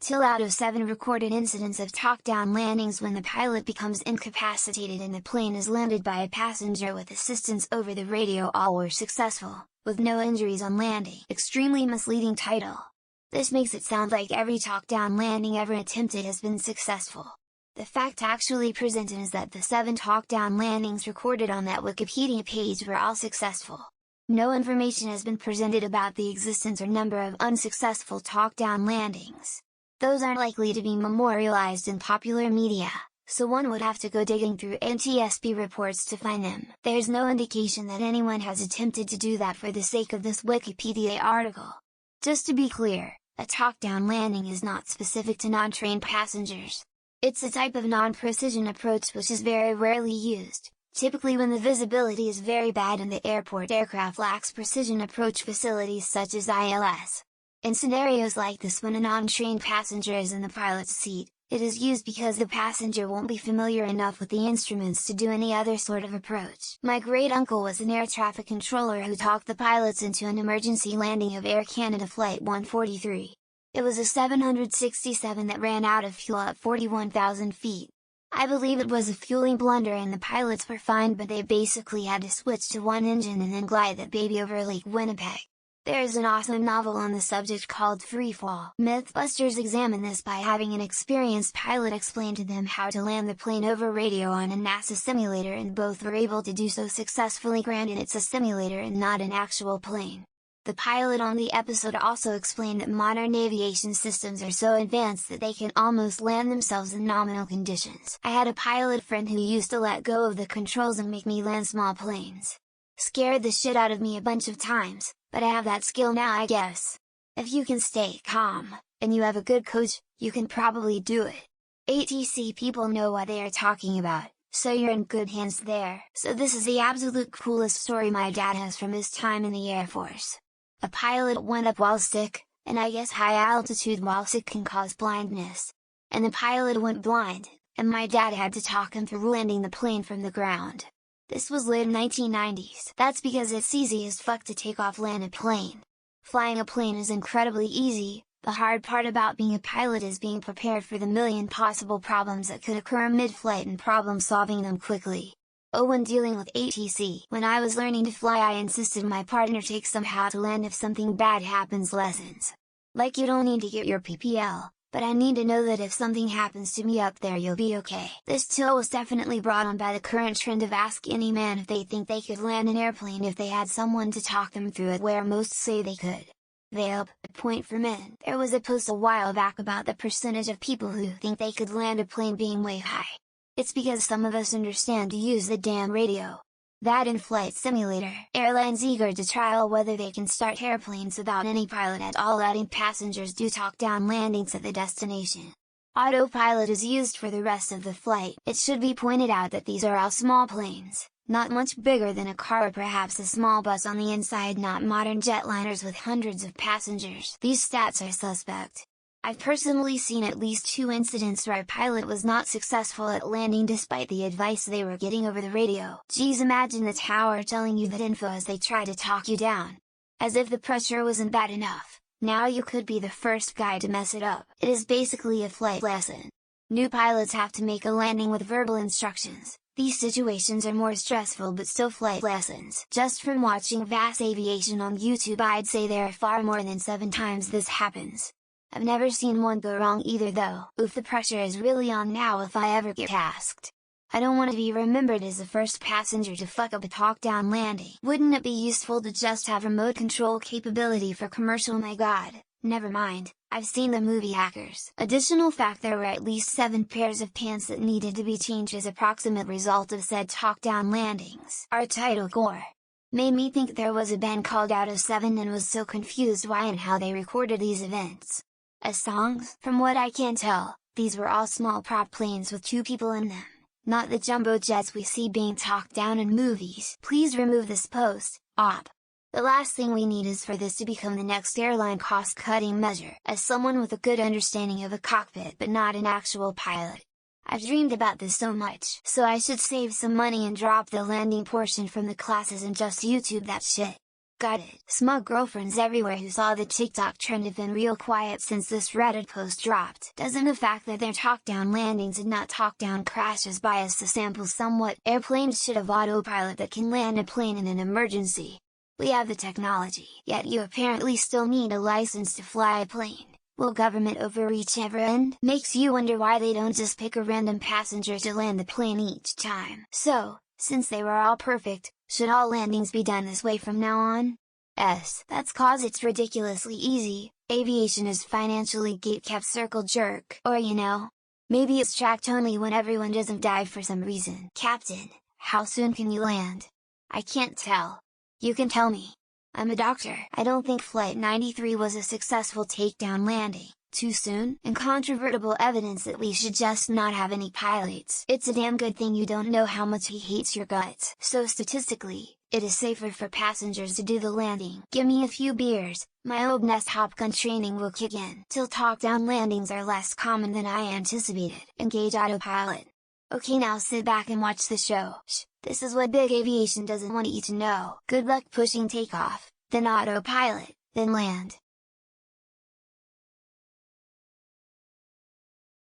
TIL Out of 7 recorded incidents of talk-down landings when the pilot becomes incapacitated and the plane is landed by a passenger with assistance over the radio. All were successful, with no injuries on landing. Extremely misleading title. This makes it sound like every talk-down landing ever attempted has been successful. The fact actually presented is that the 7 talk-down landings recorded on that Wikipedia page were all successful. No information has been presented about the existence or number of unsuccessful talk-down landings. Those aren't likely to be memorialized in popular media, so one would have to go digging through NTSB reports to find them. There's no indication that anyone has attempted to do that for the sake of this Wikipedia article. Just to be clear, a talk-down landing is not specific to non-trained passengers. It's a type of non-precision approach which is very rarely used, typically when the visibility is very bad and the airport aircraft lacks precision approach facilities such as ILS. In scenarios like this, when a non-trained passenger is in the pilot's seat, it is used because the passenger won't be familiar enough with the instruments to do any other sort of approach. My great-uncle was an air traffic controller who talked the pilots into an emergency landing of Air Canada Flight 143. It was a 767 that ran out of fuel at 41,000 feet. I believe it was a fueling blunder and the pilots were fine, but they basically had to switch to one engine and then glide that baby over Lake Winnipeg. There is an awesome novel on the subject called Freefall. Mythbusters examine this by having an experienced pilot explain to them how to land the plane over radio on a NASA simulator, and both were able to do so successfully. Granted, it's a simulator and not an actual plane. The pilot on the episode also explained that modern aviation systems are so advanced that they can almost land themselves in nominal conditions. I had a pilot friend who used to let go of the controls and make me land small planes. Scared the shit out of me a bunch of times, but I have that skill now, I guess. If you can stay calm, and you have a good coach, you can probably do it. ATC people know what they are talking about, so you're in good hands there. So this is the absolute coolest story my dad has from his time in the Air Force. A pilot went up while sick, and I guess high altitude while sick can cause blindness. And the pilot went blind, and my dad had to talk him through landing the plane from the ground. This was late 1990s. That's because it's easy as fuck to take off land a plane. Flying a plane is incredibly easy, the hard part about being a pilot is being prepared for the million possible problems that could occur mid-flight and problem solving them quickly. Oh, when dealing with ATC. When I was learning to fly, I insisted my partner take some how to land if something bad happens lessons. Like, you don't need to get your PPL, but I need to know that if something happens to me up there you'll be okay. This tool was definitely brought on by the current trend of ask any man if they think they could land an airplane if they had someone to talk them through it, where most say they could. Vape, point for men. There was a post a while back about the percentage of people who think they could land a plane being way high. It's because some of us understand to use the damn radio. That in-flight simulator. Airlines eager to trial whether they can start airplanes without any pilot at all, letting passengers do talk-down landings at the destination. Autopilot is used for the rest of the flight. It should be pointed out that these are all small planes, not much bigger than a car or perhaps a small bus on the inside, not modern jetliners with hundreds of passengers. These stats are suspect. I've personally seen at least 2 incidents where a pilot was not successful at landing despite the advice they were getting over the radio. Geez, imagine the tower telling you that info as they try to talk you down. As if the pressure wasn't bad enough, now you could be the first guy to mess it up. It is basically a flight lesson. New pilots have to make a landing with verbal instructions. These situations are more stressful but still flight lessons. Just from watching Vast Aviation on YouTube, I'd say there are far more than 7 times this happens. I've never seen one go wrong either though. Oof, the pressure is really on now if I ever get tasked. I don't want to be remembered as the first passenger to fuck up a talk-down landing. Wouldn't it be useful to just have remote control capability for commercial? My god, never mind, I've seen the movie Hackers. Additional fact: there were at least 7 pairs of pants that needed to be changed as approximate result of said talk-down landings. Our title gore made me think there was a band called Out of 7 and was so confused why and how they recorded these events. As songs? From what I can tell, these were all small prop planes with 2 people in them, not the jumbo jets we see being talked down in movies. Please remove this post, op. The last thing we need is for this to become the next airline cost-cutting measure. As someone with a good understanding of a cockpit but not an actual pilot, I've dreamed about this so much. So I should save some money and drop the landing portion from the classes and just YouTube that shit. Got it. Smug girlfriends everywhere who saw the TikTok trend have been real quiet since this Reddit post dropped. Doesn't the fact that their talk-down landings and not talk-down crashes bias the sample somewhat? Airplanes should have autopilot that can land a plane in an emergency. We have the technology, yet you apparently still need a license to fly a plane. Will government overreach ever end? Makes you wonder why they don't just pick a random passenger to land the plane each time. So, since they were all perfect, should all landings be done this way from now on? That's cause it's ridiculously easy. Aviation is financially gatekept circle jerk. Or maybe it's tracked only when everyone doesn't dive for some reason. Captain, how soon can you land? I can't tell. You can tell me. I'm a doctor. I don't think Flight 93 was a successful takedown landing. Too soon? Incontrovertible evidence that we should just not have any pilots. It's a damn good thing you don't know how much he hates your guts. So statistically, it is safer for passengers to do the landing. Give me a few beers, my old nest hop gun training will kick in. Till talk-down landings are less common than I anticipated. Engage autopilot. Okay, now sit back and watch the show. This is what big aviation doesn't want you to know. Good luck pushing takeoff, then autopilot, then land.